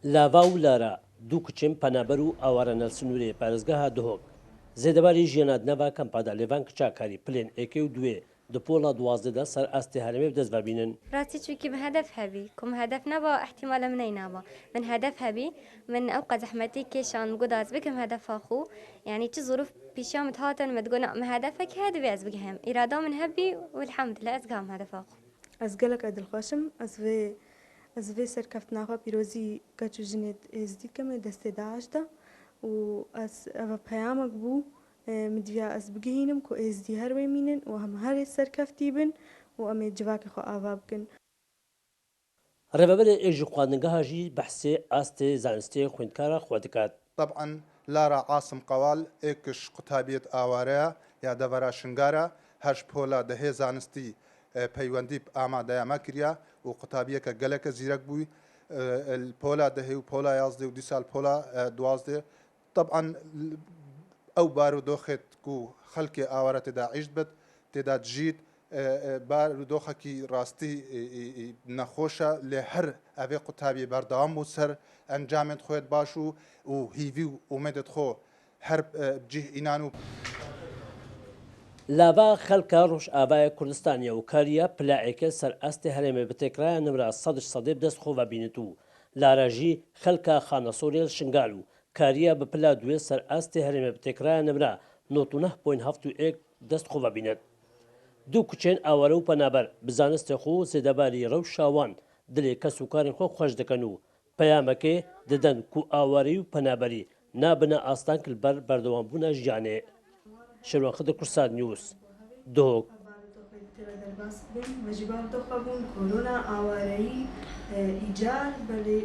لاوا و لارا دوو کچێن پەنابەر و ئاوارە نەلسنوورێ پارێزگەها دهۆک زێدەباری ژیانادنەڤا کەمپادا لێڤان کچاکاری پلێن ئێکێ و دوێ دپۆڵە دوازدەدا سەر ئاستی هەرێمێ بدەست ببینن راسي تشويكي بهدف هبي كم هدف نبا احتمالا مني نبا من هدف هبي من أوقات زحمتي كيشان قداز بكم هدف أخو يعني تش ظروف بيشام تهاتن متقول ما هدفك هذا بيز بكهم إرادة من هبي والحمد لله أزقام هدف أخو أزقلك عدل خاشم أزفي سركفتنا خو بيروزي كاتشو جنيد إزديكم دست داعش دا و أز أفا بيامك بو مدفيا أز بقينم كو إزدي هروي مينن وهم هاري سركفتي بن وأمي جواكي خو آفا بكن ڕێبەبەرێ ئێژی خواردنگەهاژی بەحسێ ئاستێ زانستێ خوێندکارە خوا دەکات طبعا لارا عاصم قوال ايكش قتابيت آواريا يا دفرا شنگارا هش بولا دهي زانستي پەیوەندی ئامادەیە مەکریا و قوتابیەکە گەلەکە زیرەک بووی پۆلا دەهێ و پۆلا یازدێ و دیسال پۆلا دوازدێ طبعا ئەو بارودۆخێت و خەڵکی ئاوارە تێدا عیشت بێت تێدا دژیت بارودۆخەکی ڕاستی نەخۆشە لێ هەر ئەvێ قوتابی بەردەوام بوو سەر ئەنجامێت خۆیت باش و هیوی و ئومێدت خۆ هەر بجیه ئینان و لاوا خەڵکە ڕۆژئاوایە کوردستانیە و کاریە پلاعێکە سەر ئاستی هەرێمێ بتێکرایە نمرا سەدێ بدەست خۆ ببینێت و لاراژی خەڵکە خانەسۆرێل شنگال و کاریە بە پلا دوێ سەر ئاستی هەرێمێ بتێکرایە نمرا 99.71 دەست خۆ ببینێت دوو کوچێن ئاوارە و پەنابەر بزانستە خۆ و سێدەباری ڕەو شاوان دلێ کەس و کارین خۆ خۆش دەکەن و پەیامەکێ دەدەن کو ئاواری و پەنابەری نابنە ئاستان کرد بەر بەردەوامبوونە ژیانێ شروع خد كرساد نيوز دوك مجبار دخبون كورونا آواري إيجار بل